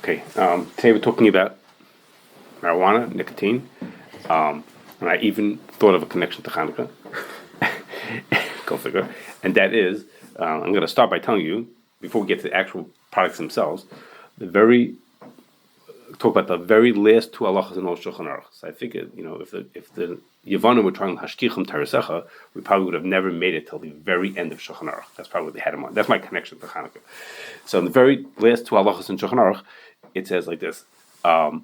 Okay, today we're talking about marijuana, nicotine, and I even thought of a connection to Hanukkah. Go figure. And that is, I'm going to start by telling you, before we get to the actual products themselves, talk about the very last two halachas in Old Shulchan Aruch. So I figured, if the Yavanim were trying Hashkichim Tarasecha, we probably would have never made it till the very end of Shulchan Aruch. That's probably what they had in mind. That's my connection to Hanukkah. So in the very last two halachas in Shulchan Aruch, it says like this: the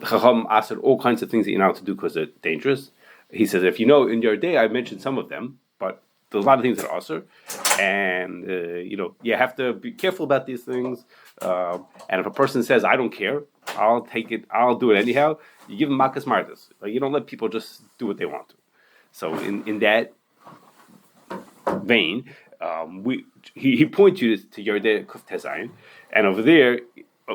Chacham asked all kinds of things that you're not allowed to do because they're dangerous. He says, if you know, in your day, I mentioned some of them, but there's a lot of things that are asur, and you have to be careful about these things. And if a person says, "I don't care, I'll take it, I'll do it anyhow," you give them makas martas. Like, you don't let people just do what they want to. So in that vein, he points you to Yerdei Kuf Tezayin, and over there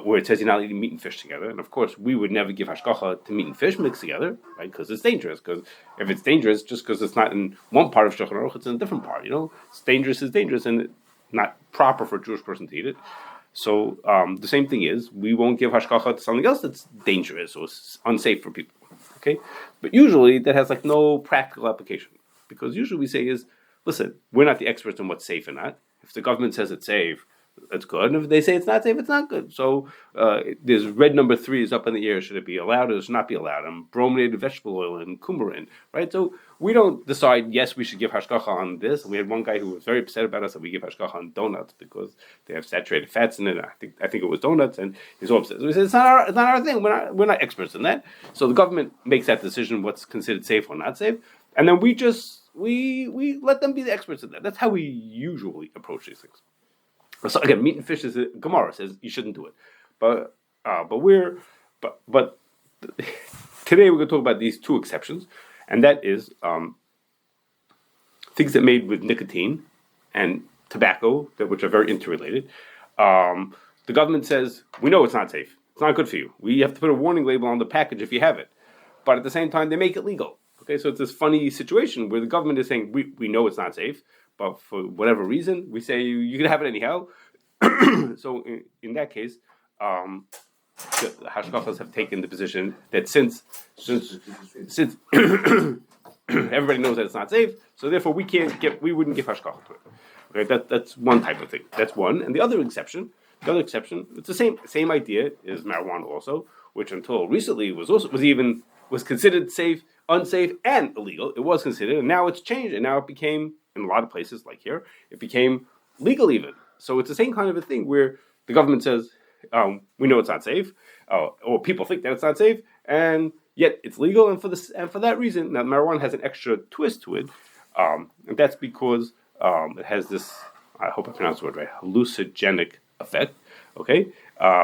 where it says you're not eating meat and fish together, and of course we would never give hashgacha to meat and fish mixed together, right? Because it's dangerous. Because if it's dangerous, just because it's not in one part of Shulchan Aruch, it's in a different part. It's dangerous, and it's not proper for a Jewish person to eat it. So the same thing is, we won't give hashgacha to something else that's dangerous or unsafe for people. Okay, but usually that has like no practical application, because usually we say is, listen, we're not the experts on what's safe and not. If the government says it's safe, it's good. And if they say it's not safe, it's not good. So there's red number 3 is up in the air. Should it be allowed or should it not be allowed? And brominated vegetable oil and coumarin, right? So we don't decide, yes, we should give hashgacha on this. We had one guy who was very upset about us that we give hashgacha on donuts because they have saturated fats in it. I think it was donuts, and he's all upset. So we said, it's not our thing. We're not experts in that. So the government makes that decision, what's considered safe or not safe. And then we let them be the experts in that. That's how we usually approach these things. So again, meat and fish is Gemara says you shouldn't do it, but today we're going to talk about these two exceptions, and that is things that are made with nicotine and tobacco, which are very interrelated. The government says we know it's not safe, it's not good for you. We have to put a warning label on the package if you have it, but at the same time they make it legal. Okay, so it's this funny situation where the government is saying we know it's not safe, but for whatever reason, we say you can have it anyhow. So in that case, the hashgachas have taken the position that since everybody knows that it's not safe, so therefore we wouldn't give hashgacha to it. Okay, that's one type of thing. That's one, and the other exception, it's the same idea is marijuana also, which until recently was considered safe, unsafe, and illegal. It was considered, and now it's changed, and now it became, in a lot of places like here, it became legal even. So it's the same kind of a thing where the government says, we know it's not safe, or people think that it's not safe, and yet it's legal, and for that reason, now marijuana has an extra twist to it, and that's because it has this, I hope I pronounced the word right, hallucinogenic effect, okay,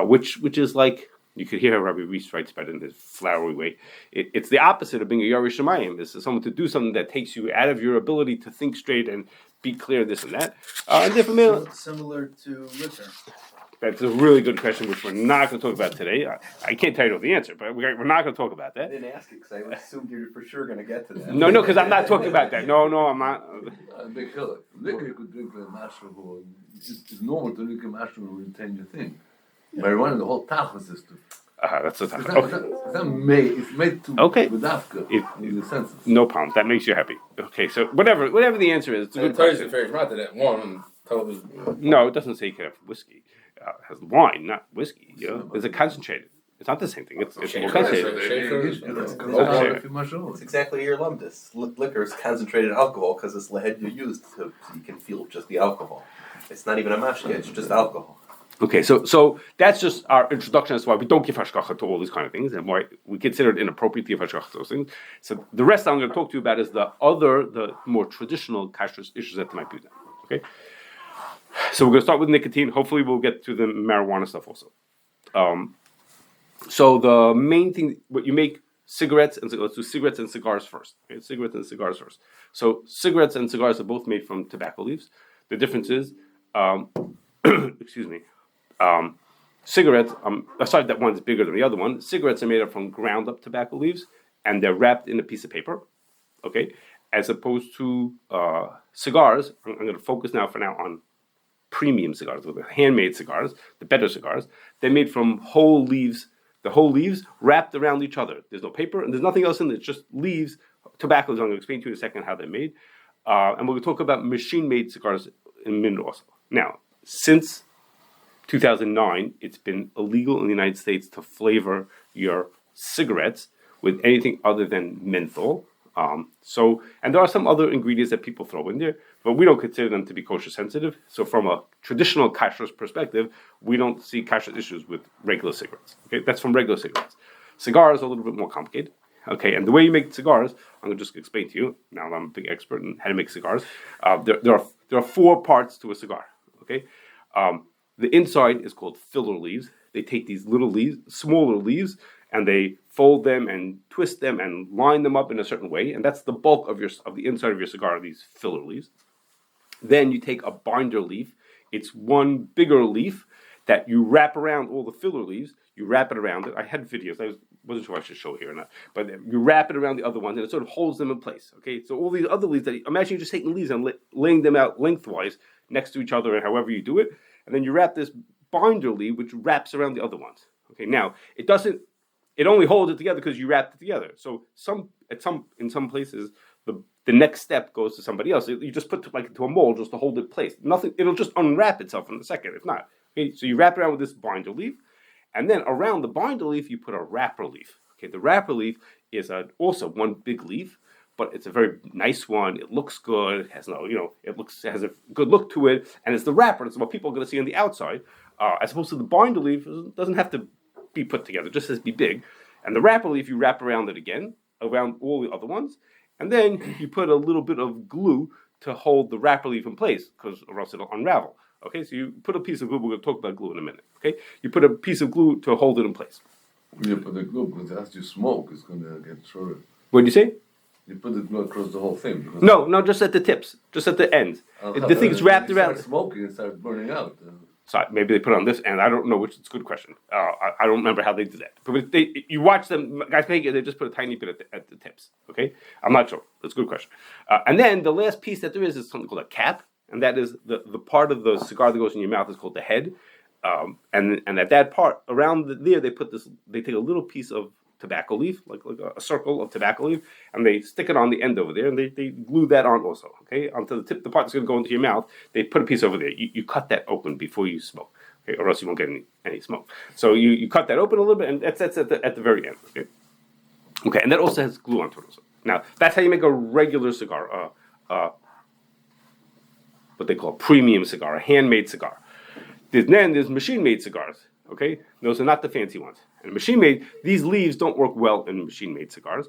which is like, you could hear how Rabbi Reese writes about it in his flowery way. It's the opposite of being a Yarish Shemayim. It's someone to do something that takes you out of your ability to think straight and be clear, this and that. Similar to liquor. That's a really good question, which we're not going to talk about today. I can't tell you the answer, but we're not going to talk about that. I didn't ask it because I assumed you're for sure going to get to that. No, because I'm not talking about that. No, I'm not. Big killer. Liquor you could drink a mushroom. It's normal to drink a mushroom and retain your thing. Marijuana, the whole tachlis is to. That's a it's made to Dafka in the senses. No problem. That makes you happy. Okay, so whatever the answer is, it's a good question. No, it doesn't say you can have whiskey. It has wine, not whiskey. It's a concentrated. It's not the same thing. It's more concentrated. It's exactly your lumdus. Liquor is concentrated alcohol because it's lead you used so you can feel just the alcohol. It's not even a mashke, it's just alcohol. Okay, so that's just our introduction as to why we don't give hashgacha to all these kind of things and why we consider it inappropriate to give hashgacha to those things. So the rest I'm going to talk to you about is the more traditional kashrus issues that might be done. Okay, so we're going to start with nicotine. Hopefully we'll get to the marijuana stuff also. So the main thing, what you make cigarettes and let's do cigarettes and cigars first. Okay, cigarettes and cigars first. So cigarettes and cigars are both made from tobacco leaves. The difference is, excuse me. Cigarettes, aside that one's bigger than the other one, cigarettes are made up from ground up tobacco leaves and they're wrapped in a piece of paper, okay? As opposed to cigars, I'm going to focus now on premium cigars, the handmade cigars, the better cigars. They're made from whole leaves. The whole leaves wrapped around each other. There's no paper and there's nothing else in it. It's just leaves. Tobacco. I'm going to explain to you in a second how they're made. And we're going to talk about machine-made cigars in a minute also. Now, since 2009, it's been illegal in the United States to flavor your cigarettes with anything other than menthol. And there are some other ingredients that people throw in there, but we don't consider them to be kosher sensitive. So from a traditional kashrus perspective, we don't see kashrus issues with regular cigarettes. Okay, that's from regular cigarettes. Cigars are a little bit more complicated. Okay, and the way you make cigars, I'm going to just explain to you. Now I'm a big expert in how to make cigars. There are 4 parts to a cigar. Okay, the inside is called filler leaves. They take these little leaves, smaller leaves, and they fold them and twist them and line them up in a certain way, and that's the bulk of the inside of your cigar. These filler leaves. Then you take a binder leaf. It's one bigger leaf that you wrap around all the filler leaves. You wrap it around it. I had videos. I wasn't sure I should show here or not, but you wrap it around the other ones, and it sort of holds them in place. Okay, so all these other leaves imagine you're just taking leaves and laying them out lengthwise next to each other, and however you do it, and then you wrap this binder leaf, which wraps around the other ones. Okay, now it only holds it together because you wrapped it together. So in some places, the next step goes to somebody else. You just put it into a mold just to hold it in place. Nothing. It'll just unwrap itself in a second. If not, okay. So you wrap it around with this binder leaf, and then around the binder leaf you put a wrapper leaf. Okay, the wrapper leaf is also one big leaf, but it's a very nice one. It looks good. It has has a good look to it, and it's the wrapper. It's what people are going to see on the outside, as opposed to the binder leaf. It doesn't have to be put together, just has to be big. And the wrapper leaf you wrap around it again, around all the other ones, and then you put a little bit of glue to hold the wrapper leaf in place, or else it'll unravel. Okay, so you put a piece of glue. We're going to talk about glue in a minute. Okay, you put a piece of glue to hold it in place. You put the glue because as you smoke, it's going to get shorter. What did you say? You put the glue across the whole thing. No, just at the tips, just at the ends. The thing is wrapped around. Smoking, it starts burning out. So maybe they put it on this end. I don't know which. It's a good question. I don't remember how they did that. But you watch them, guys make it. They just put a tiny bit at the tips. Okay, I'm not sure. That's a good question. And then the last piece that there is something called a cap, and that is the part of the cigar that goes in your mouth is called the head. And at that part around there, they put this. They take a little piece of tobacco leaf, like a circle of tobacco leaf, and they stick it on the end over there, and they glue that on also, okay, onto the tip, the part that's going to go into your mouth. They put a piece over there. You cut that open before you smoke, okay, or else you won't get any smoke. So you cut that open a little bit, and that's at the very end, okay, and that also has glue onto it also. Now that's how you make a regular cigar, what they call a premium cigar, a handmade cigar. Then there's machine-made cigars. Okay, those are not the fancy ones. And machine-made, these leaves don't work well in machine-made cigars.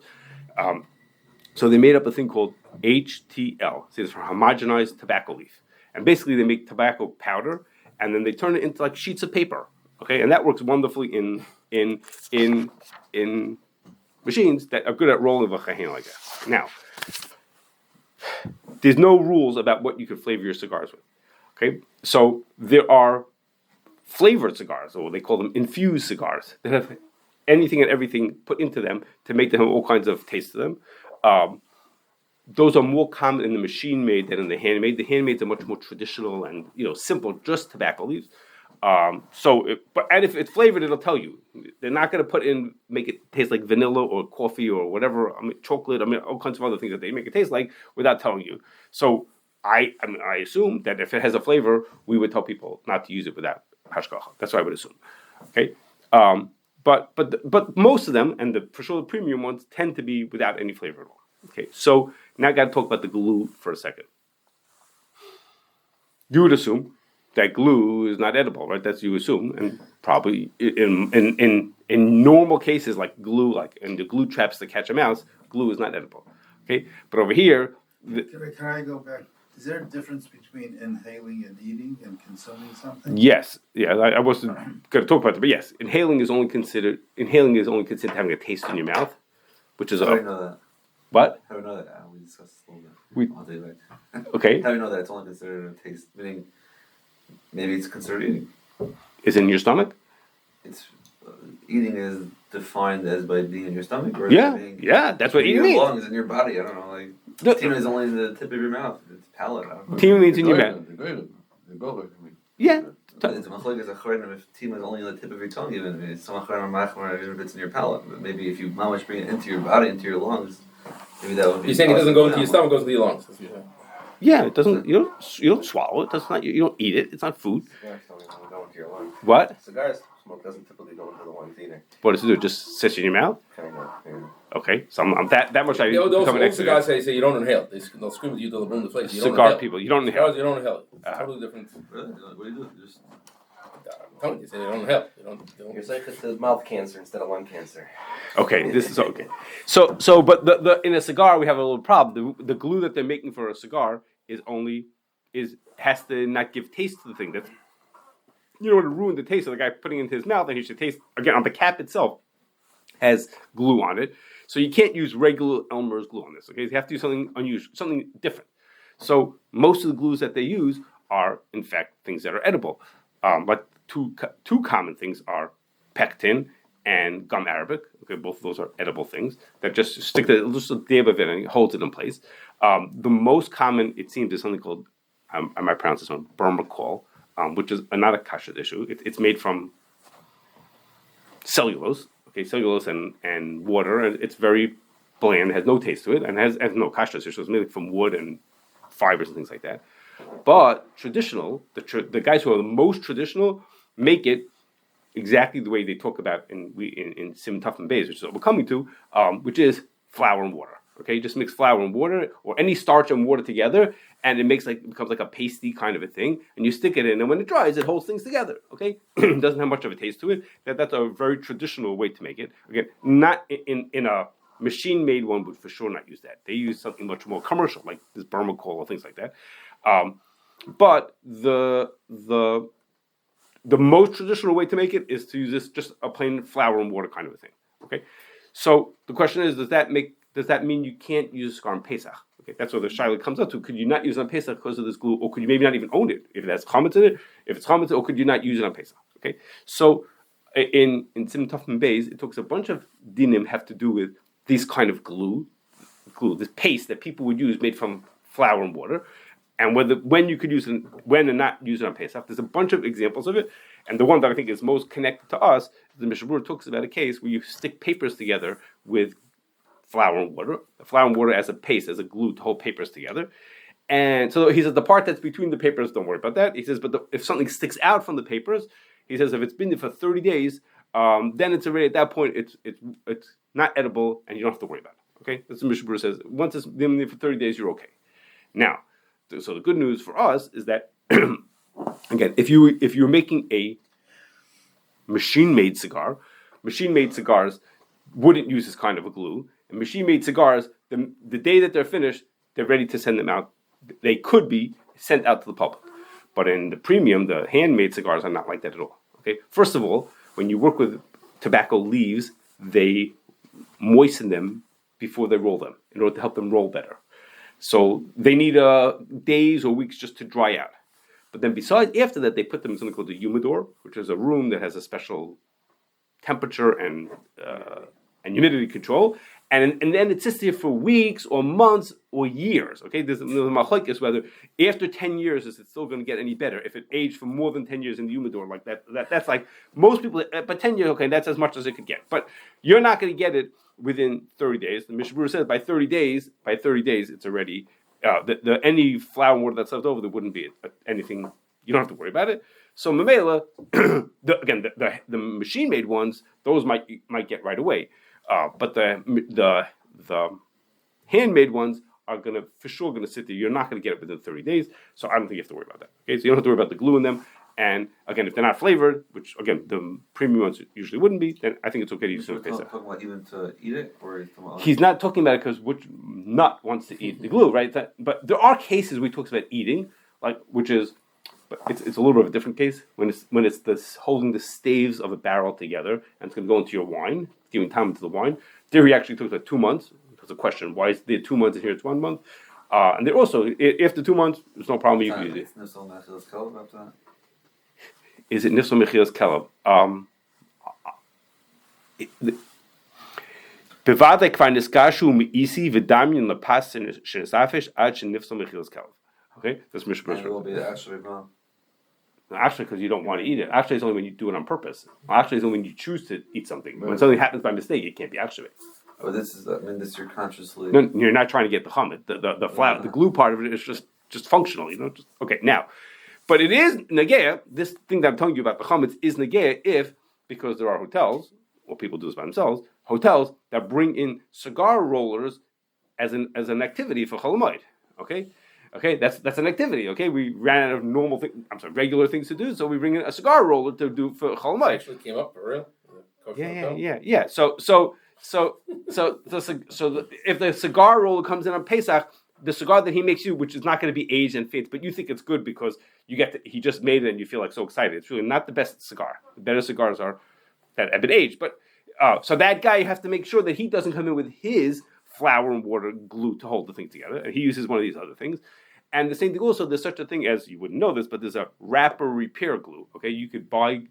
So they made up a thing called HTL. It's for homogenized tobacco leaf. And basically they make tobacco powder, and then they turn it into like sheets of paper. Okay, and that works wonderfully in machines that are good at rolling a chahin like that. Now, there's no rules about what you can flavor your cigars with. Okay, so there are flavored cigars, or they call them infused cigars, that have anything and everything put into them to make them have all kinds of taste to them. Those are more common in the machine-made than in the handmade. The handmades are much more traditional and simple, just tobacco leaves. And if it's flavored, it'll tell you. They're not going to make it taste like vanilla or coffee or whatever, chocolate, all kinds of other things that they make it taste like without telling you. So I assume that if it has a flavor, we would tell people not to use it without hashgacha. That's what I would assume. Okay, but most of them, and for sure the premium ones, tend to be without any flavor at all. Okay, so now I got to talk about the glue for a second. You would assume that glue is not edible, right? That's you assume, and probably in normal cases like glue, like in the glue traps that catch a mouse, glue is not edible. Okay, but over here, can I go back? Is there a difference between inhaling and eating and consuming something? Yes, I wasn't going to talk about it, but yes, inhaling is only considered having a taste in your mouth, which is How do you know that? What? How do you know that? We discussed this a little bit. I'll tell you later. Okay. How do you know that it's only considered a taste? Meaning, maybe it's considered eating. Is it in your stomach? It's eating is defined as by being in your stomach, or yeah, that's what eating means. Your lungs in your body. I don't know. Tina is only in the tip of your mouth. It's palate. I don't know. Tina means in your mouth. They go back to me. Yeah. It's machlokes acharonim if tima is only on the tip of your tongue, even if some acharonim machmar, even if it's in your palate. But maybe if you mamash bring it into your body, into your lungs, maybe that would be. You're saying it doesn't go into your stomach, it goes into your lungs. That's what you're saying. Yeah, it doesn't. You don't swallow it. That's not. You don't eat it. It's not food. Cigars don't go into your lungs. What? Cigars smoke doesn't typically go into the lungs either. What does it do? It just sits in your mouth. Kind of. Yeah. Okay, so I'm that much. I Those become an old expert. cigars say you don't inhale. They'll scream at you till the boom the place. You don't Cigar inhale. people, you don't inhale. Cigars, you don't inhale. It's totally different. Really? What do you do? Just I'm telling you, they say they don't inhale. They don't. You're saying it's the mouth cancer instead of lung cancer. Okay, this is okay. So, but the in a cigar we have a little problem. The glue that they're making for a cigar has to not give taste to the thing. That's you don't want to ruin the taste of the guy putting it into his mouth, and he should taste again on the cap itself has glue on it. So you can't use regular Elmer's glue on this. Okay, you have to use something unusual, something different. So most of the glues that they use are in fact things that are edible. But two common things are pectin and gum arabic. Okay, both of those are edible things that just stick just a dab of it and it holds it in place. The most common, it seems, is something called I might pronounce this one bermacol, which is not a kashrus issue. It's made from cellulose. Okay, cellulose and water, and it's very bland. It has no taste to it, and has no kashrus issue. It's made from wood and fibers and things like that. But traditional, the guys who are the most traditional make it exactly the way they talk about in Sim Tuff and Bays, which is what we're coming to, which is flour and water. Okay, you just mix flour and water or any starch and water together, and it becomes like a pasty kind of a thing, and you stick it in, and when it dries, it holds things together. Okay, it doesn't have much of a taste to it. That's a very traditional way to make it. Again, not in a machine-made one would for sure not use that. They use something much more commercial, like this bermacol or things like that. But the most traditional way to make it is to use this just a plain flour and water kind of a thing. Okay, so the question is, does that mean you can't use cigar on Pesach? Okay, that's where the shaila comes up to. Could you not use it on Pesach because of this glue, or could you maybe not even own it if it has chametz in it? If it's chametz, or could you not use it on Pesach? Okay, so in Sim Tuff and Bays, it talks a bunch of dinim have to do with these kind of glue, this paste that people would use made from flour and water, and when you could use it, when and not use it on Pesach. There's a bunch of examples of it, and the one that I think is most connected to us, the Mishnah Berurah talks about a case where you stick papers together with flour and water as a paste, as a glue to hold papers together. And so he says the part that's between the papers, don't worry about that. He says, but if something sticks out from the papers, he says if it's been there for 30 days, then it's already at that point it's not edible and you don't have to worry about it. Okay, that's what Mishnah Berurah says. Once it's been there for 30 days, you're okay. Now, so the good news for us is that again, if you're making a machine-made cigar, machine-made cigars wouldn't use this kind of a glue. And machine-made cigars, the day that they're finished, they're ready to send them out. They could be sent out to the public. But in the premium, the handmade cigars are not like that at all. Okay. First of all, when you work with tobacco leaves, they moisten them before they roll them in order to help them roll better. So they need days or weeks just to dry out. But then besides, after that, they put them in something called the humidor, which is a room that has a special temperature and humidity control. And then it sits there for weeks or months or years. Okay, there's a machlokes whether after 10 years is it still going to get any better if it aged for more than 10 years in the humidor like that. That's like most people. But 10 years, okay, that's as much as it could get. But you're not going to get it within 30 days. The Mishnah Berurah says by 30 days, it's already any flour and water that's left over, there wouldn't be anything. You don't have to worry about it. So Mamela, the machine-made ones, those might get right away. But the handmade ones are for sure gonna sit there. You're not gonna get it within 30 days, so I don't think you have to worry about that. Okay, so you don't have to worry about the glue in them. And again, if they're not flavored, which again the premium ones usually wouldn't be, then I think it's okay to use them. Talking about even to eat it, or he's not talking about it because which nut wants to eat the glue, right? But there are cases where he talks about eating, like which is. But it's a little bit of a different case when it's this holding the staves of a barrel together and it's going to go into your wine, giving time into the wine. There he actually talks about 2 months. There's a question: why is there 2 months and here it's 1 month? And there also after 2 months, there's no problem. You can use it. Is it Nifso Mechilas Kelab? Bevadei kvar niskashu miisi v'damyin lepas shenesafish ad shenifso Mechilas Kelab. Okay, that's Mishnah Berurah. It will be actually Actually, because you don't want to eat it. Actually, it's only when you do it on purpose. Actually, it's only when you choose to eat something. When something happens by mistake, it can't be actually. Oh, this is you're consciously. No, you're not trying to get the chametz. The flour, the glue part of it is just functional. Okay, now, but it is negea. This thing that I'm telling you about the chametz is negea if, because there are hotels, well, people do this by themselves. Hotels that bring in cigar rollers as an activity for cholamoid. Okay, that's an activity. Okay, we ran out of regular things to do, so we bring in a cigar roller to do for cholamoid. Actually came up for real. Yeah. So if the cigar roller comes in on Pesach, the cigar that he makes you, which is not going to be aged and fit, but you think it's good because he just made it and you feel like so excited. It's really not the best cigar. The better cigars are that have been aged. But so that guy, you have to make sure that he doesn't come in with his flour and water glue to hold the thing together. And he uses one of these other things. And the same thing also, there's such a thing as, you wouldn't know this, but there's a wrapper repair glue. Okay, you could buy,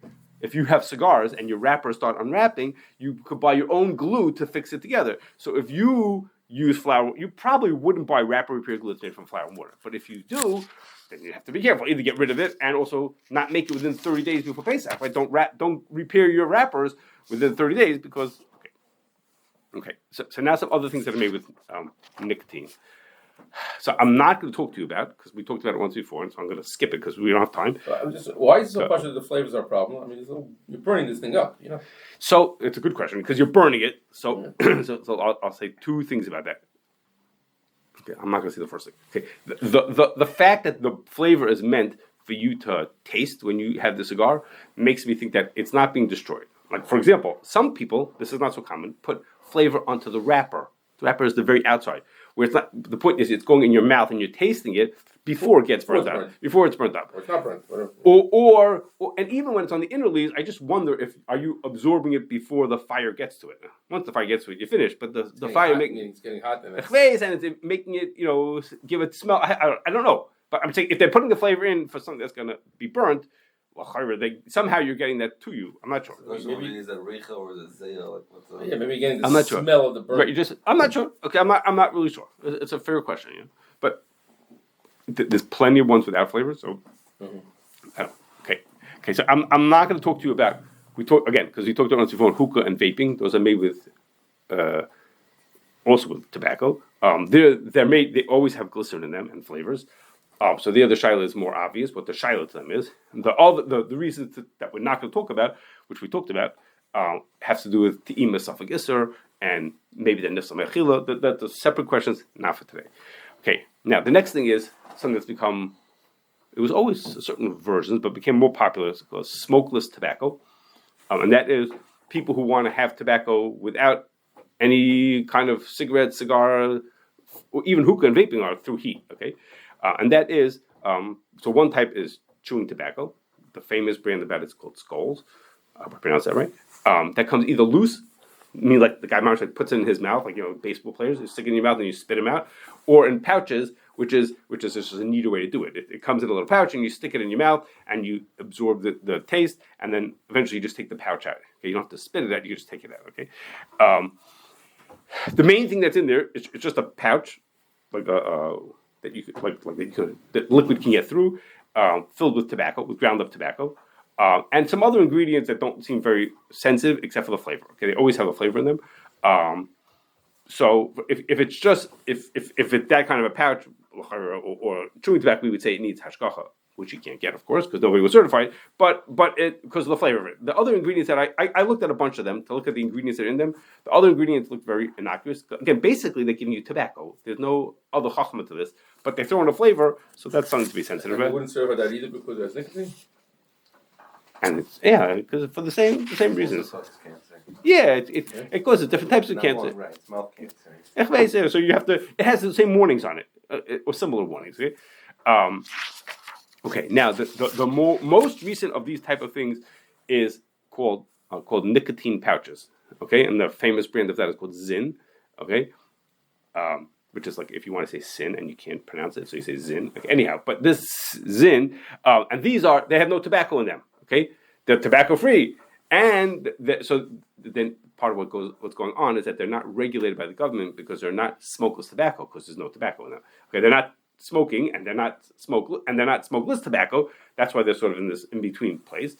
if you have cigars and your wrappers start unwrapping, you could buy your own glue to fix it together. So if you use flour, you probably wouldn't buy wrapper repair glue that's made from flour and water. But if you do, then you have to be careful. Either get rid of it and also not make it within 30 days before Pesach. Right? Don't repair your wrappers within 30 days because, okay. So now some other things that are made with nicotine. So I'm not going to talk to you about, because we talked about it once before, and so I'm going to skip it because we don't have time. Why is it so much that the flavors are a problem? I mean, you're burning this thing up, So it's a good question because you're burning it. So I'll say two things about that. Okay, I'm not going to say the first thing. Okay, the fact that the flavor is meant for you to taste when you have the cigar makes me think that it's not being destroyed. Like, for example, some people, this is not so common, put flavor onto the wrapper. The wrapper is the very outside. Where it's not, the point is it's going in your mouth and you're tasting it before it gets burnt up. Before it's burnt up. Or it's not burnt, whatever. Or and even when it's on the inner leaves, I just wonder are you absorbing it before the fire gets to it? Once the fire gets to it, you finish. But the fire it's getting hot then. And it's making it, give it smell. I don't know. But I'm saying if they're putting the flavor in for something that's going to be burnt, well, somehow you're getting that to you. I'm not sure. Maybe is that reicha or is it zayah? Yeah, maybe you're getting the smell of the burnt. Right, I'm not sure. Okay, I'm not really sure. It's a fair question, But there's plenty of ones without flavor, so I don't. Okay. So I'm not going to talk to you about because we talked about before hookah and vaping. Those are made with also with tobacco. They're made. They always have glycerin in them and flavors. So the other shaila is more obvious. What the shaila to them is the reasons that we're not going to talk about, which we talked about, has to do with te'ima suffix iser and maybe the nifsa mechila. That's separate questions, not for today. Okay. Now the next thing is something that's become. It was always certain versions, but became more popular. It's called smokeless tobacco, and that is people who want to have tobacco without any kind of cigarette, cigar, or even hookah and vaping are through heat. Okay. And that is, so one type is chewing tobacco. The famous brand of that is called Skulls. I pronounce that right. That comes either loose, like the guy puts it in his mouth, like baseball players, you stick it in your mouth and you spit them out, or in pouches, which is just a neater way to do it. It comes in a little pouch and you stick it in your mouth and you absorb the taste, and then eventually you just take the pouch out. Okay, you don't have to spit it out; you just take it out. Okay. The main thing that's in there is it's just a pouch, like a. That you could, that liquid can get through, filled with tobacco, with ground up tobacco, and some other ingredients that don't seem very sensitive except for the flavor. Okay, they always have a flavor in them. So if it's just if it's that kind of a pouch or chewing tobacco, we would say it needs hashgacha, which you can't get, of course, because nobody was certified. But it because of the flavor of it. The other ingredients that I looked at a bunch of them to look at the ingredients that are in them. The other ingredients look very innocuous. Again, basically they're giving you tobacco. There's no other chachma to this, but they throw in a flavor, so that's something to be sensitive about. They wouldn't serve that either because there's nicotine. And it's because for the same reasons. Yeah, it causes different types of cancer. Right, it's mouth cancer. So you have to. It has the same warnings on it, or similar warnings. Okay. Okay, now the most recent of these type of things is called nicotine pouches. Okay, and the famous brand of that is called Zin. Okay, which is like if you want to say sin and you can't pronounce it, so you say Zin. Okay, anyhow, but this Zin, and they have no tobacco in them. Okay, they're tobacco free, and so then part of what's going on is that they're not regulated by the government because they're not smokeless tobacco because there's no tobacco in them. Okay, they're not smoking, and they're not smokeless tobacco. That's why they're sort of in this in between place.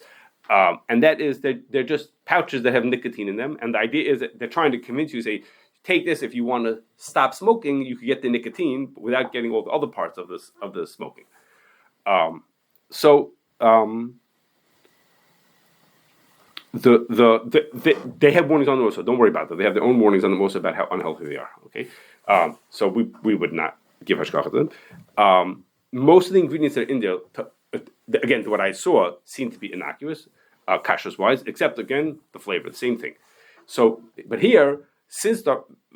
And that is they're just pouches that have nicotine in them. And the idea is that they're trying to convince you, say, take this if you want to stop smoking, you could get the nicotine without getting all the other parts of the smoking. They have warnings on them also. Don't worry about that. They have their own warnings on them also about how unhealthy they are. Okay, so we would not give hashgacha to them. Most of the ingredients that are in there, again, what I saw seem to be innocuous, kashrus wise, except again the flavor, the same thing. So, but here, since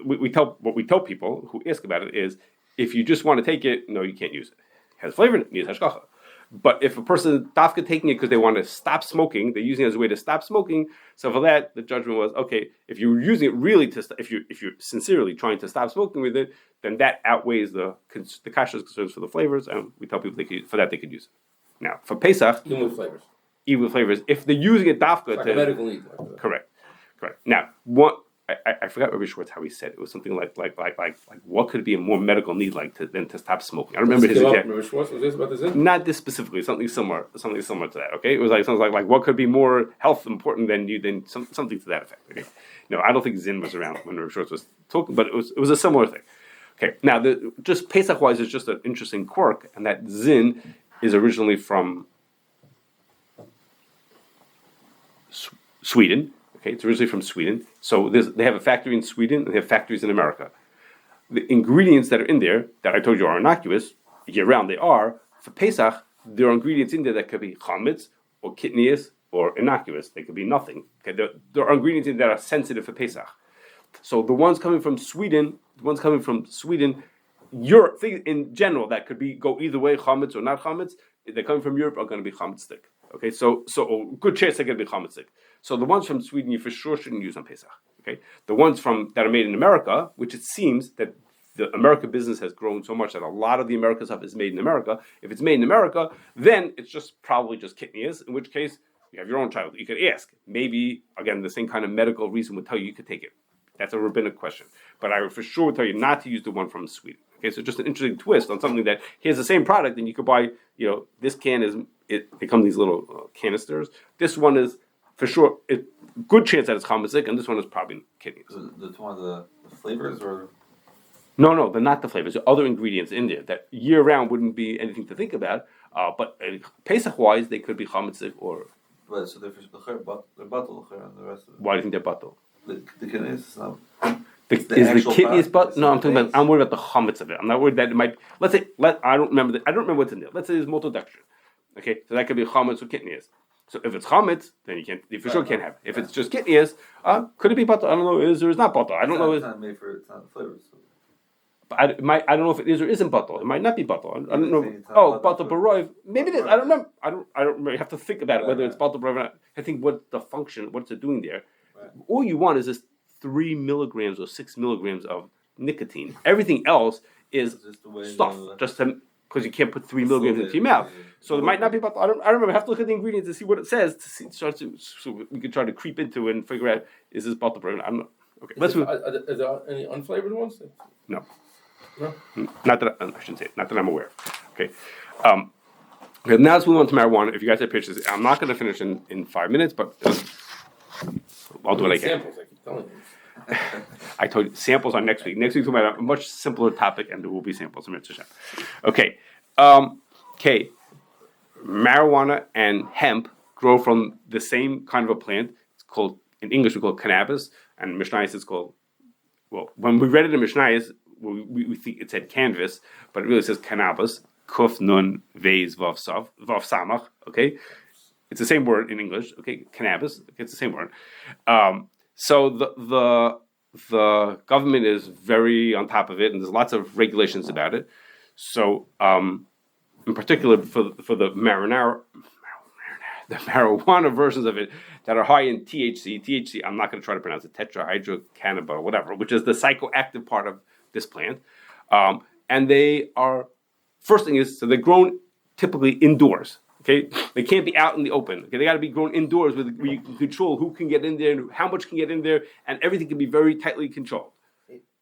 we tell people who ask about it is, if you just want to take it, no, you can't use it. It has flavor, it needs hashgacha. But if a person is dafka taking it because they want to stop smoking, they're using it as a way to stop smoking. So for that, the judgment was okay. If you're using it really if you're sincerely trying to stop smoking with it, then that outweighs the kashrus concerns for the flavors, and we tell people they could use it. Now for Pesach, Even with flavors. if they're using it dafka Like to a medical need. correct. Now what. I forgot Rabbi Schwartz how he said it. It was something like what could be a more medical need than to stop smoking. I remember his exact. Rabbi Schwartz, was this about this? Not this specifically, something similar to that. Okay, it was something like what could be more health important than something to that effect. Okay, no, I don't think Zin was around when Rabbi Schwartz was talking, but it was a similar thing. Okay, now just Pesach wise is just an interesting quirk, and that Zin is originally from Sweden. Okay, it's originally from Sweden. So they have a factory in Sweden and they have factories in America. The ingredients that are in there that I told you are innocuous, year round they are, for Pesach, there are ingredients in there that could be chametz or kitnius or innocuous. They could be nothing. Okay, there are ingredients in there that are sensitive for Pesach. So the ones coming from Sweden, Europe, in general, that could go either way, chametz or not chametz, they're coming from Europe are going to be chametz stick. Okay, so a good chance they're going to be chametz stick. So the ones from Sweden you for sure shouldn't use on Pesach. Okay, the ones that are made in America, which it seems that the American business has grown so much that a lot of the American stuff is made in America. If it's made in America, then it's probably just kitnias, in which case you have your own child. You could ask. Maybe, again, the same kind of medical reason would tell you could take it. That's a rabbinic question. But I for sure would tell you not to use the one from Sweden. Okay, so just an interesting twist on something that here's the same product and you could buy, this can they come in these little canisters. This one is for sure, good chance that it's chametzik, and this one is probably kidneys. The two of the flavors, or no, they're not the flavors. There are other ingredients in there that year round wouldn't be anything to think about. But Pesach wise, they could be chametzik or. Well, so they're bottle and the rest of it. Why do you think they're bottle? The kidneys is not. Is the kidneys bottle? No, I'm worried about the chametz of it. I'm not worried that it might. I don't remember what's in there. Let's say there's maltodextrin. Okay, so that could be chametz or kidneys. So if it's chametz, then you for sure can't have it. If it's just kitnias, could it be butter? I don't know. Is or is not butter? I don't know. It's not made for. It's not flavors. So. But I don't know if it is or isn't butter. It might not be butter. I don't know. Oh, butter baroiv. Maybe it is. I don't know. I don't remember. You have to think about it whether it's butter baroiv or not. I think what's the function? What's it doing there? Right. All you want is this 3 milligrams or 6 milligrams of nicotine. Everything else is stuff. Because you can't put 3 milligrams into your mouth. So it might not be butter. I don't remember. I have to look at the ingredients to see what it says so we can try to creep into it and figure out, is this butter baroiv? I don't know. Okay. Let's move. Are there any unflavored ones? No. No? Not that I shouldn't say it. Not that I'm aware of. Okay. Okay, now let's move on to marijuana. If you guys have pictures, I'm not going to finish in 5 minutes, but I'll do what I can. Samples, I keep telling you. I told you, samples are next week. Next week we'll talk about a much simpler topic, and there will be samples. Okay. Okay. Marijuana and hemp grow from the same kind of a plant. It's called, in English we call it cannabis, and Mishnayos it's called, well, when we read it in Mishnayos, we think it said canvas, but it really says cannabis. Kuf nun vez vav samach. Okay, it's the same word in English. Okay, cannabis. Okay, it's the same word. So the government is very on top of it, and there's lots of regulations about it. So in particular for the marijuana versions of it that are high in THC. I'm not going to try to pronounce it. Tetrahydrocannabinol, whatever, which is the psychoactive part of this plant, and they are. First thing is, so they're grown typically indoors. Okay, they can't be out in the open. Okay, they got to be grown indoors where you can control who can get in there and how much can get in there, and everything can be very tightly controlled.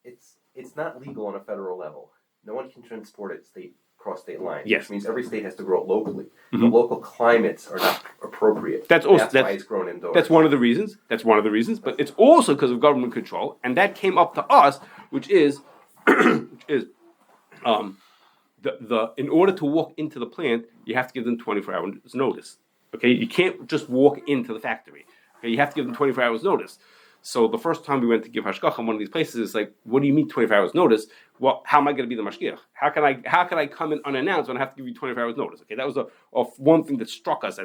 It's not legal on a federal level. No one can transport it state across state lines. Yes. Which means every state has to grow it locally. Mhm. The local climates are not appropriate. That's also why it's grown indoors. That's one of the reasons. That's one of the reasons. But it's also because of government control, and that came up to us, which is, in order to walk into the plant, you have to give them 24 hours notice. Okay, you can't just walk into the factory. Okay, you have to give them 24 hours notice. So the first time we went to give hashgacha in one of these places, it's like, what do you mean 24 hours notice? Well, how am I going to be the mashgiach? How can I come in unannounced when I have to give you 24 hours notice? Okay, that was one thing that struck us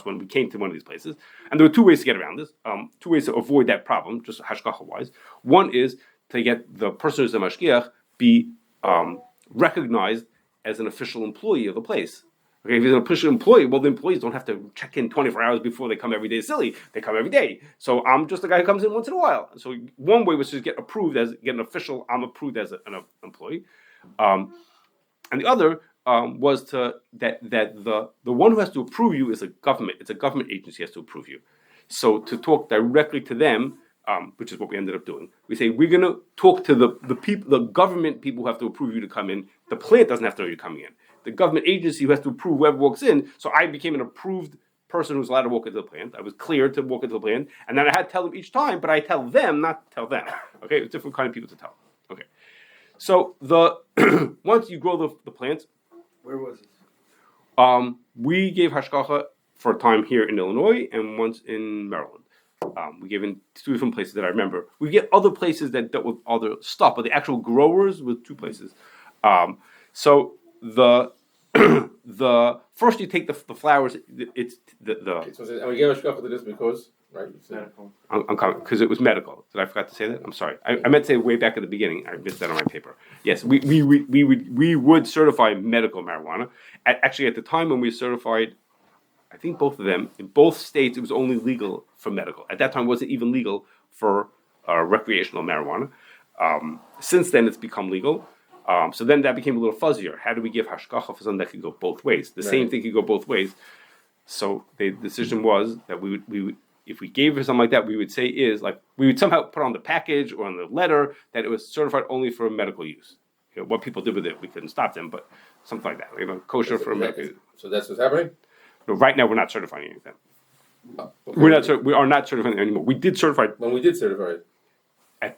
when we came to one of these places. And there were two ways to get around this. Two ways to avoid that problem, just hashgacha wise. One is to get the person who's the mashgiach be recognized as an official employee of the place. Okay, if he's an official employee, well, the employees don't have to check in 24 hours before they come every day. It's silly. They come every day. So I'm just the guy who comes in once in a while. So one way was to get an official, I'm approved as an employee. And the other was that the one who has to approve you is a government. It's a government agency has to approve you. So to talk directly to them, which is what we ended up doing, we say we're going to talk to the people, the government people who have to approve you to come in. The plant doesn't have to know you're coming in. The government agency who has to approve whoever walks in. So I became an approved person who's allowed to walk into the plant. I was cleared to walk into the plant, and then I had to tell them each time, but I tell them, not tell them. Okay, it's different kind of people to tell. Okay, so once you grow the plants, Where was it? we gave hashgacha for a time here in Illinois and once in Maryland. We gave in two different places that I remember. We get other places that dealt with other stuff, but the actual growers was two places. So the first you take the flowers. It's Okay, so and we gave a shkacha to this because, right? Medical. I'm coming because it was medical. Did I forgot to say that? I'm sorry. I meant to say way back at the beginning. I missed that on my paper. Yes, we would certify medical marijuana. Actually, at the time when we certified, I think both of them in both states, it was only legal for medical. At that time, it wasn't even legal for recreational marijuana. Since then, it's become legal. So then that became a little fuzzier. How do we give hashgacha for something that could go both ways? The same thing could go both ways. So the decision was that we would if we gave her something like that, we would say we would somehow put on the package or on the letter that it was certified only for medical use. You know, what people did with it, we couldn't stop them, but something like that. You know, kosher for medical use. So that's what's happening? No, right now we're not certifying anything. Okay. We are not certifying it anymore. We did certify When we did certify it.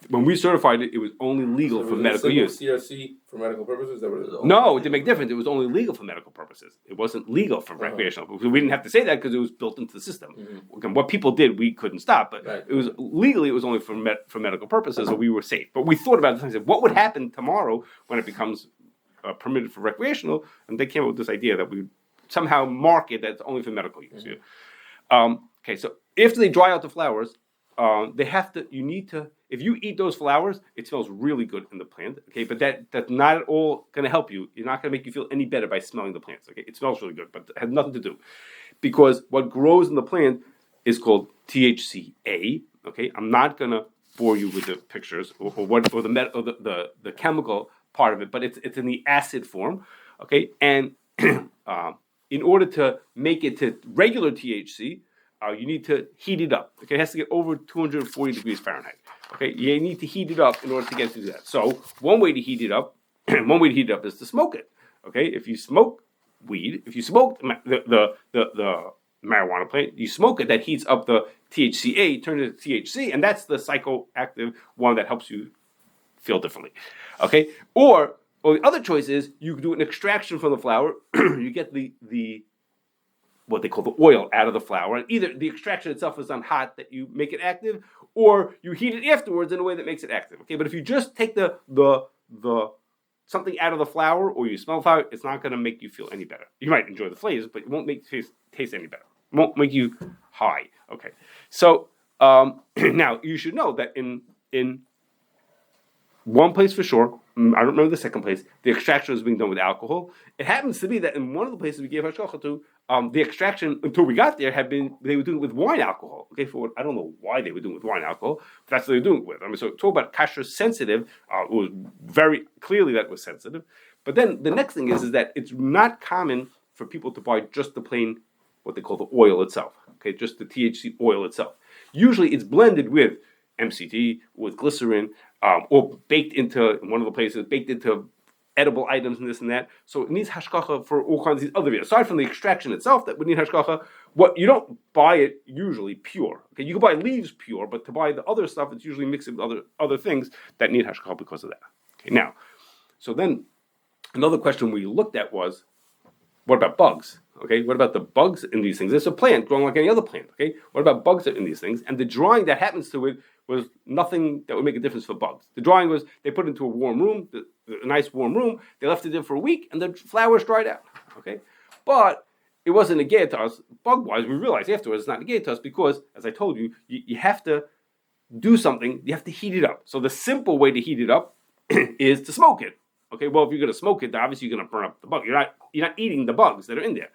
when we certified it. It was only legal for medical use. CRC for medical purposes. Is that what it is? No, it didn't make a difference. It was only legal for medical purposes. It wasn't legal for recreational. We didn't have to say that because it was built into the system. Again, what people did, we couldn't stop. But Right. it was legally, it was only for medical purposes, so we were safe. But we thought about it and said, what would happen tomorrow when it becomes permitted for recreational? And they came up with this idea that we would somehow mark it that it's only for medical use. Okay, so if they dry out the flowers, they have to. You need to. If you eat those flowers, it smells really good in the plant. Okay, but that's not at all going to help you. You're not going to make you feel any better by smelling the plants. Okay, it smells really good, but it has nothing to do, because what grows in the plant is called THCA. Okay, I'm not going to bore you with the pictures or the chemical part of it, but it's in the acid form. Okay, and in order to make it to regular THC, you need to heat it up. Okay, it has to get over 240 degrees Fahrenheit. Okay, you need to heat it up in order to get to that. So one way to heat it up, is to smoke it. Okay, if you smoke weed, if you smoke the marijuana plant, you smoke it. That heats up the THCA, turns it to THC, and that's the psychoactive one that helps you feel differently. Okay, or the other choice is you do an extraction from the flower. You get the what they call the oil out of the flower, and either the extraction itself is on hot that you make it active, or you heat it afterwards in a way that makes it active. Okay, but if you just take the something out of the flower, or you smell the flower, it's not going to make you feel any better. You might enjoy the flavors, but it won't make it taste any better. It won't make you high. Okay, so now you should know that in one place for sure, I don't remember the second place, the extraction was being done with alcohol. It happens to be that in one of the places we gave hashgacha to, the extraction until we got there they were doing it with wine alcohol. Okay, I don't know why they were doing it with wine alcohol, but that's what they were doing it with. I mean, so talk about Kashrus sensitive, it was very clearly that it was sensitive. But then the next thing is that it's not common for people to buy just the plain, what they call the oil itself. Okay, just the THC oil itself. Usually it's blended with MCT, with glycerin, or baked into, in one of the places, baked into edible items and this and that. So it needs hashgacha for all kinds of these other. Aside from the extraction itself, that would need hashgacha. What you don't buy it usually pure. Okay, you can buy leaves pure, but to buy the other stuff, it's usually mixed with other things that need hashgacha because of that. Okay, now, so then another question we looked at was, what about bugs? Okay, what about the bugs in these things? It's a plant growing like any other plant. Okay, what about bugs in these things? And the drying that happens to it was nothing that would make a difference for bugs. The drying was they put it into a warm room, a nice warm room. They left it there for a week, and the flowers dried out. Okay, but it wasn't negated to us bug-wise. We realized afterwards it's not negated to us because, as I told you, you have to do something. You have to heat it up. So the simple way to heat it up is to smoke it. Okay, well, if you're going to smoke it, then obviously you're going to burn up the bug. You're not eating the bugs that are in there.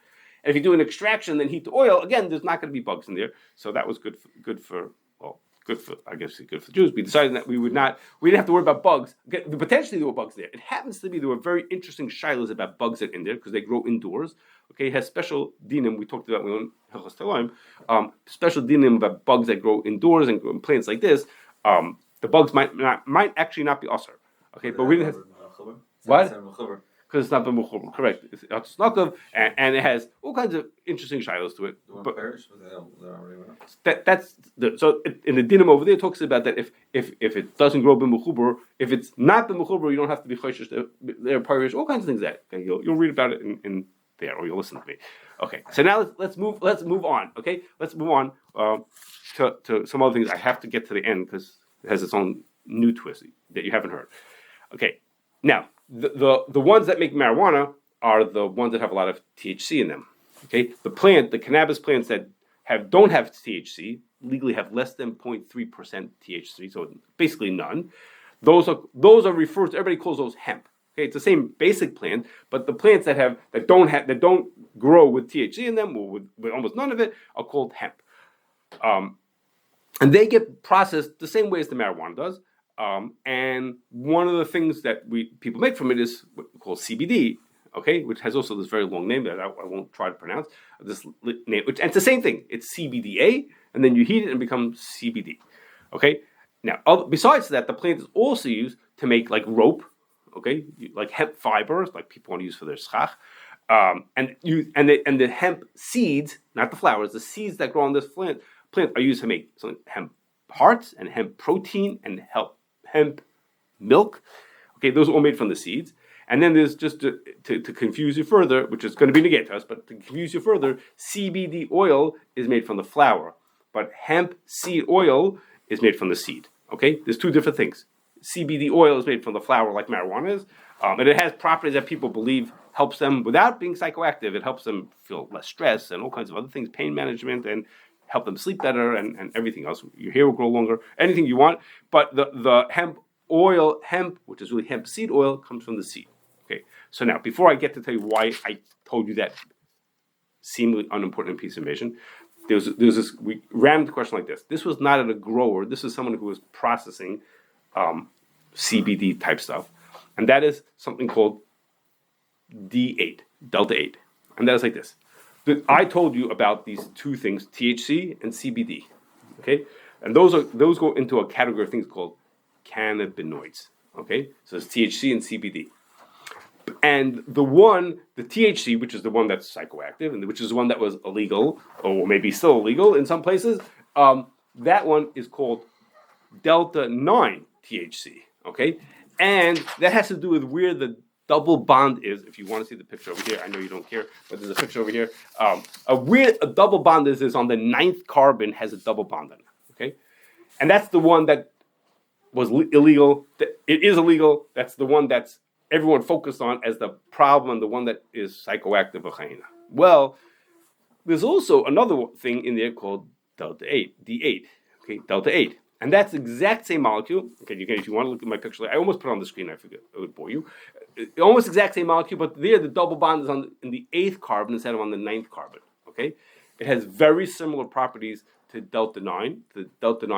And if you do an extraction, then heat the oil, again, there's not going to be bugs in there. So that was good for Jews. We decided that we didn't have to worry about bugs. Potentially there were bugs there. It happens to be there were very interesting shilas about bugs that are in there because they grow indoors. Okay, it has special dinim. We talked about when Hilchos Telaim, special dinim about bugs that grow indoors and grow in plants like this. The bugs might actually not be usher. Okay, but we didn't have what? Because it's not been mechuber, correct? It's tzedakah, and it has all kinds of interesting shilos to it. But that's so in the dinim over there it talks about that if it doesn't grow ben mechuber, if it's not ben mechuber, you don't have to be choishish. There are parish, all kinds of things that. Okay, you'll read about it in there, or you'll listen to me. Okay, so now let's move on. Okay, let's move on to some other things. I have to get to the end because it has its own new twist that you haven't heard. Okay, now. The ones that make marijuana are the ones that have a lot of THC in them. Okay, the cannabis plants that don't have THC legally have less than 0.3% THC, so basically none. Those are referred to. Everybody calls those hemp. Okay, it's the same basic plant, but the plants that don't grow with THC in them or with almost none of it are called hemp, and they get processed the same way as the marijuana does. And one of the things that people make from it is what we call CBD, okay, which has also this very long name that I won't try to pronounce. This name, and it's the same thing. It's CBDA, and then you heat it and it becomes CBD. Okay. Now, besides that, the plant is also used to make like rope, okay, like hemp fibers, like people want to use for their schach, and the hemp seeds, not the flowers, the seeds that grow on this plant are used to make hemp hearts and hemp protein and hemp milk. Okay, those are all made from the seeds. And then there's just to confuse you further, which is going to be negated to us, but to confuse you further, CBD oil is made from the flower, but hemp seed oil is made from the seed. Okay, there's two different things. CBD oil is made from the flower like marijuana is, and it has properties that people believe helps them without being psychoactive. It helps them feel less stress and all kinds of other things, pain management, and help them sleep better and everything else. Your hair will grow longer, anything you want. But the hemp, which is really hemp seed oil, comes from the seed. Okay, so now, before I get to tell you why I told you that seemingly unimportant piece of information, there's this, we ran the question like this. This was not at a grower. This is someone who was processing CBD type stuff. And that is something called D8, Delta 8. And that is like this. I told you about these two things, THC and CBD, okay? And those go into a category of things called cannabinoids, okay? So it's THC and CBD. And the THC, which is the one that's psychoactive, and which is the one that was illegal, or maybe still illegal in some places, that one is called Delta 9 THC, okay? And that has to do with where the double bond is. If you want to see the picture over here, I know you don't care, but there's a picture over here. Where a double bond is on the 9th carbon has a double bond on it, okay? And that's the one that was illegal. It is illegal. That's the one that's everyone focused on as the problem, the one that is psychoactive. Well, there's also another thing in there called Delta 8, D8, okay, Delta 8. And that's the exact same molecule. Okay, if you want to look at my picture, I almost put it on the screen, I forget, it would bore you. Almost exact same molecule, but there the double bond is in the 8th carbon instead of on the 9th carbon, okay? It has very similar properties to Delta 9,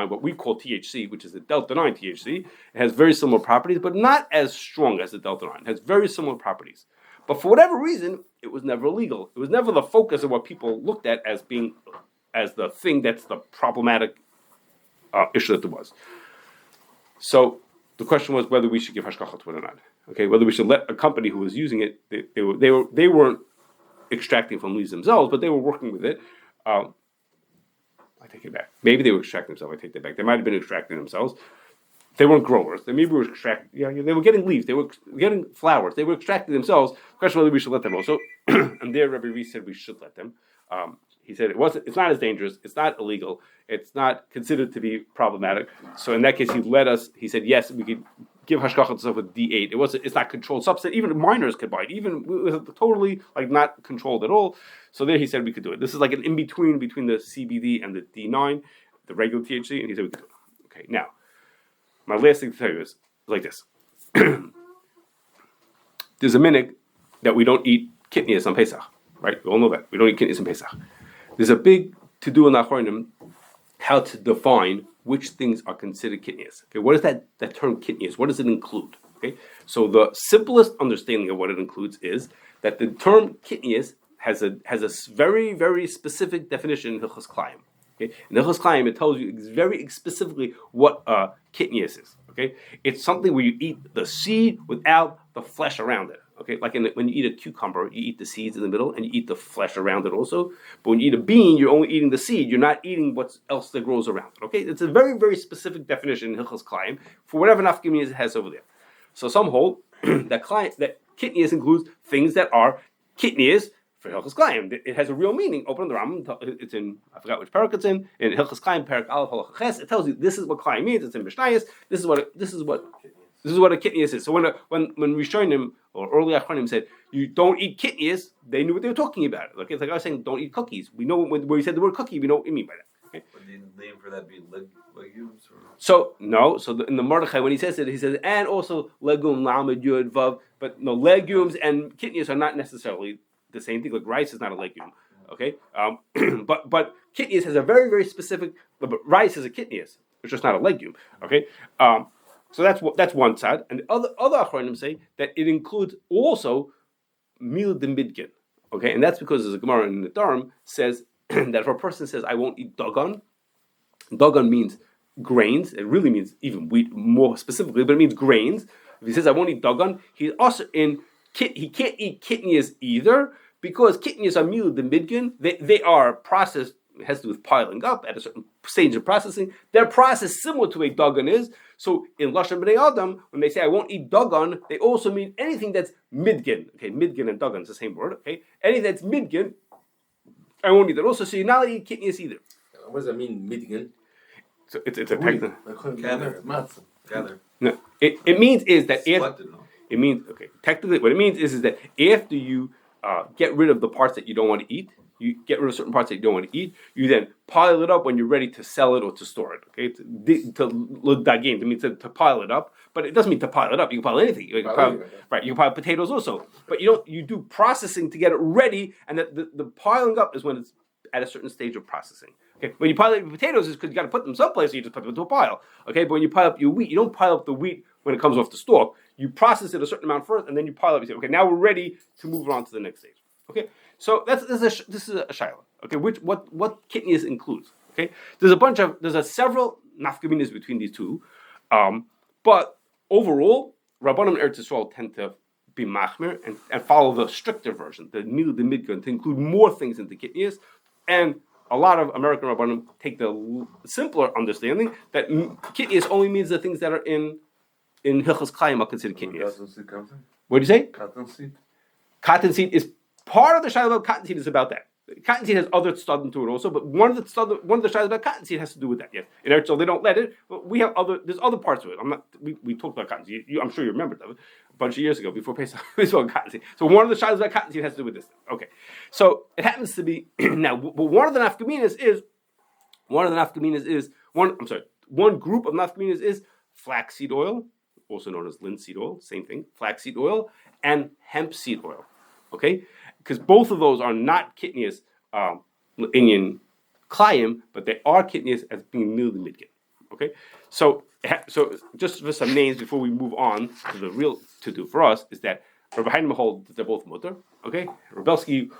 what we call THC, which is the Delta 9 THC. It has very similar properties, but not as strong as the Delta 9. It has very similar properties. But for whatever reason, it was never illegal. It was never the focus of what people looked at as the thing that's the problematic issue that there was. So the question was whether we should give hashgacha to it or not. Okay, whether we should let a company who was using it, they weren't extracting from leaves themselves, but they were working with it. I take it back. Maybe they were extracting themselves. I take that back. They might have been extracting themselves. They weren't growers. They maybe were extracting. Yeah, they were getting leaves. They were getting flowers. They were extracting themselves. The question whether we should let them also. And there, Rabbi Reese said we should let them. He said it's not as dangerous. It's not illegal. It's not considered to be problematic. So in that case, he said yes, we could give hashgacha to with D8. It's not controlled substance. Even minors could buy it. Even it was totally like not controlled at all. So there he said we could do it. This is like an in between the CBD and the D9, the regular THC, and he said we could do it. Okay, now my last thing to tell you is like this. There's a minhag that we don't eat kitnias on Pesach, right? We all know that we don't eat kitnias on Pesach. There's a big to do in Achronim how to define which things are considered kitnias. Okay, what is that term kitnias? What does it include? Okay, so the simplest understanding of what it includes is that the term kitnias has a very, very specific definition in Hilchos Klayim. Okay, in Hilchos Klayim it tells you very specifically what kitnias is. Okay, it's something where you eat the seed without the flesh around it. Okay, like when you eat a cucumber, you eat the seeds in the middle and you eat the flesh around it also. But when you eat a bean, you're only eating the seed. You're not eating what else that grows around it. Okay, it's a very, very specific definition in Hilchos Klayim for whatever nafkamina it has over there. So some hold that kitnias includes things that are kitnias for Hilchos Klayim. It has a real meaning. Open the Rambam. It's in, I forgot which parak it's in Hilchos Klayim, parak Aleph Halacha Ches. It tells you this is what Klayim means. It's in Mishnayos. This is what a kitnias is. So when Rishonim or early Achronim said you don't eat kitnias, they knew what they were talking about. Okay, it's like I was saying, don't eat cookies. We know when we said the word cookie, we know what we mean by that. Okay? Would the name for that be legumes? Or? So no. So in the Mordechai, when he says it, he says and also legum lamed yud vav. But no, legumes and kitnias are not necessarily the same thing. Like rice is not a legume. Okay, but kitnias has a very, very specific. But rice is a kitnias. It's just not a legume. Okay. So that's one side, and the other Achronim say that it includes also mil de midgin, okay, and that's because there's a Gemara in the Dharm says that if a person says I won't eat dagan means grains. It really means even wheat more specifically, but it means grains. If he says I won't eat dagan, he also he can't eat kitnias either because kitnias are mil de midgin. They are processed. It has to do with piling up at a certain stage of processing. Their process similar to a dagan is. So in Lashon B'nai Adam, when they say I won't eat dagan, they also mean anything that's midgin. Okay, midgin and dagan is the same word. Okay, anything that's midgin, I won't eat that. Also, so you're not allowed to eat kitnias either. What does that mean, midgin? So it's a technical. Gather. No, it means is that Selected, no? it means okay. Technically, what it means is that after you get rid of the parts that you don't want to eat. You get rid of certain parts that you don't want to eat. You then pile it up when you're ready to sell it or to store it. Okay, to dagin, means to pile it up, but it doesn't mean to pile it up. You can pile anything. You can pile potatoes also, but you do processing to get it ready, and the piling up is when it's at a certain stage of processing. Okay, when you pile up your potatoes, is because you got to put them someplace. So you just put them into a pile. Okay, but when you pile up your wheat, you don't pile up the wheat when it comes off the stalk. You process it a certain amount first, and then you pile up. You say, okay, now we're ready to move on to the next stage. Okay. So this is a shaila. Okay, what kitnias includes? Okay, there's several nafkaminas between these two, but overall, Rabbanim and Eretz Yisrael tend to be machmir and follow the stricter version, the midgun, to include more things into kitnias, and a lot of American Rabbanim take the simpler understanding that kitnias only means the things that are in Hilchos Klayim are considered kitnias. What do you say? Cotton seed. Cotton seed is part of the shayla about cotton seed is about that. Cotton seed has other stuff to it also, but one of the shaylas about cotton seed has to do with that. Yes, in Eretz Yisrael they don't let it, but we have there's other parts of it. We talked about cotton seed. I'm sure you remember that a bunch of years ago before Pesach. We spoke cotton seed. So one of the shaylas about cotton seed has to do with this. Okay, so it happens to be now. But one of the nafkaminas is one group of nafkaminas is flaxseed oil, also known as linseed oil, same thing, flaxseed oil, and hemp seed oil. Okay, because both of those are not kitnias Indian klayim, but they are kitnias as being mil de midgin. Okay, so just for some names before we move on to the real to do for us is that Rabbi Haim holds that they're both mutter. Okay, Rebelsky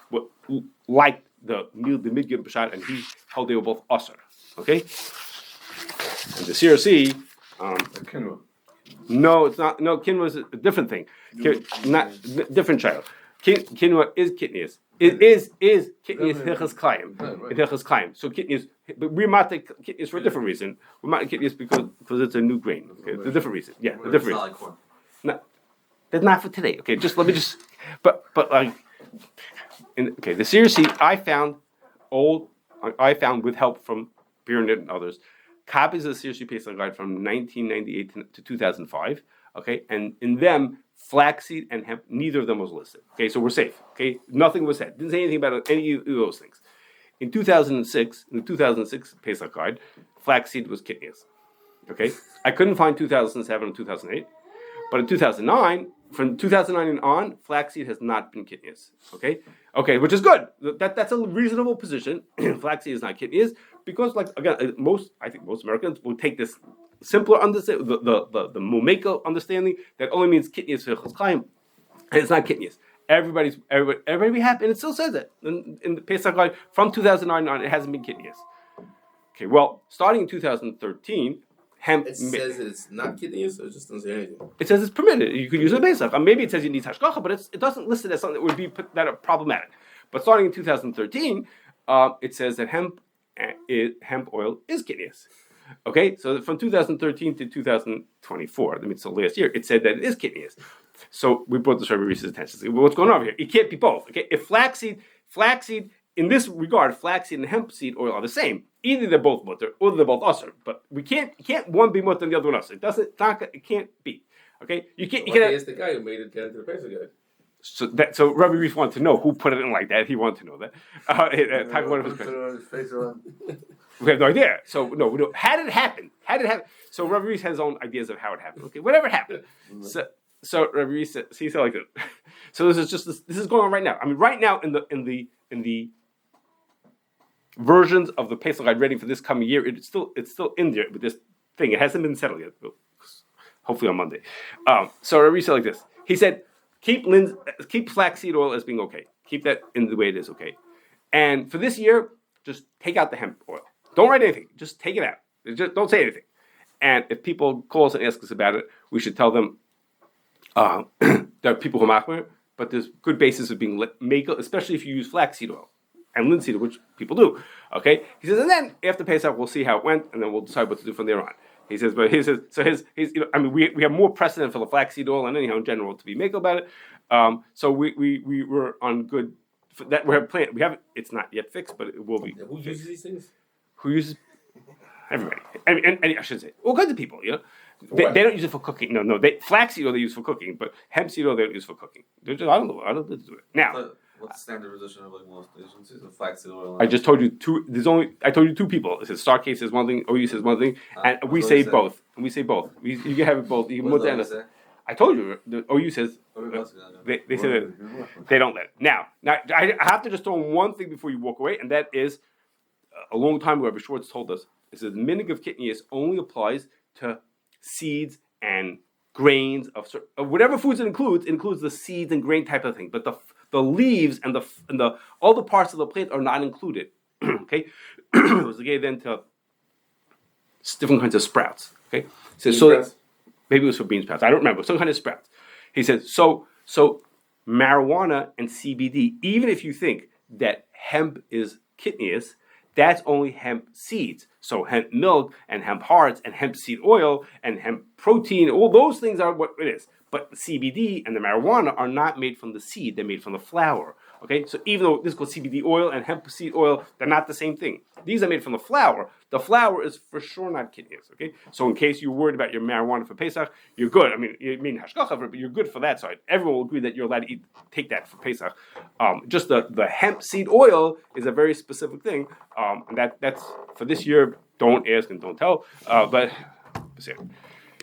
liked the mil de midgin b'shat, and he held they were both aser. Okay, and the CRC. No, it's not. No, kinua is a different thing. Different child. Kinua is kitnius. It is kitnius hilchas klayim. It hilchas klayim. So kitnius, but we're not kitnius for a different reason. We're not kitnius because it's a new grain. Okay, it's a different reason. Yeah, a different reason. No, that's not for today. Okay, just let me just. But like, the serious seed I found with help from Pyramid and others. Copies of the Serious Pesach Guide from 1998 to 2005. Okay, and in them, flaxseed and hemp, neither of them was listed. Okay, so we're safe. Okay, nothing was said. Didn't say anything about any of those things. In the 2006 Pesach Guide, flaxseed was kitnius. Okay, I couldn't find 2007 and 2008, but in 2009, from 2009 and on, flaxseed has not been kitnius. Okay, which is good. That's a reasonable position. Flaxseed is not kitnius because, like again, I think most Americans will take this simpler understanding, the Momeko understanding that only means kitnius for Chaim, and it's not kitnius. Everybody be happy, and it still says it in the Pesach Guide from 2009 on. It hasn't been kitnius. Okay, well, starting in 2013. Hemp. It says that it's not kitnius, or it just doesn't say anything. It says it's permitted. You could use it in Pesach. Maybe it says you need hashgacha, but it doesn't list it as something that would be problematic. But starting in 2013, it says that hemp oil is kitnius. Okay, so from 2013 to 2024, so last year, it said that it is kitnius. So we brought this to Rabbi Reese's attention. So what's going on here? It can't be both. Okay, if flaxseed, in this regard, flaxseed and hemp seed oil are the same. Either they're both mutter or they're both usher. But we can't one be mutter and the other one usher. It can't be. Okay, you can't. It's the guy who made it get into the Pesach Guide. So Rabbi Reese wanted to know who put it in like that. He wanted to know that. Talk one of his questions. We have no idea. So no. How did it happen? So Rabbi Reese has his own ideas of how it happened. Okay, whatever happened. So Rabbi Reese said like this. So this is going on right now. I mean, right now in the versions of the Pesach Guide ready for this coming year, it's still in there with this thing. It hasn't been settled yet. Hopefully on Monday. So Rabbi said like this. He said, keep flaxseed oil as being okay. Keep that in the way it is okay. And for this year, just take out the hemp oil. Don't write anything. Just take it out. Just don't say anything. And if people call us and ask us about it, we should tell them there are people who are machmir, but there's good basis of being make, especially if you use flaxseed oil and linseed oil, which people do. Okay, he says, and then after Pesach, we'll see how it went, and then we'll decide what to do from there on. He says, we have more precedent for the flaxseed oil and anyhow in general to be make about it. So we were on good for that. We have planned. We have it's not yet fixed, but it will be. Yeah, who uses these things? Who uses? Everybody. And I should say all kinds of people. You know, they don't use it for cooking. No. Flaxseed oil they use for cooking, but hemp seed oil they don't use for cooking. I don't know. I don't do it now. What's the standard position of like most agencies of flaxseed oil? I just told you two. I told you two people. It says Starcase says one thing, OU says one thing, and we say both. And we say both. You can have it both. You can put that. I told you the OU says they say that they don't let it. Now I have to just throw in one thing before you walk away, and that is a long time ago. Rabbi Schwartz told us it says the minig of kitnius only applies to seeds and grains of whatever foods it includes the seeds and grain type of thing, but the leaves and the all the parts of the plant are not included. Okay, it was again then to different kinds of sprouts. Okay, so maybe it was for bean sprouts. I don't remember some kind of sprouts. He says so marijuana and CBD. Even if you think that hemp is kitnius, that's only hemp seeds. So hemp milk and hemp hearts and hemp seed oil and hemp protein, all those things are what it is. But CBD and the marijuana are not made from the seed; they're made from the flower. Okay, so even though this is called CBD oil and hemp seed oil, they're not the same thing. These are made from the flower. The flower is for sure not kitnius. Okay, so in case you're worried about your marijuana for Pesach, you're good. I mean, you mean hashgacha, but you're good for that side. Everyone will agree that you're allowed to take that for Pesach. Just the hemp seed oil is a very specific thing, and that's for this year. Don't ask and don't tell. But.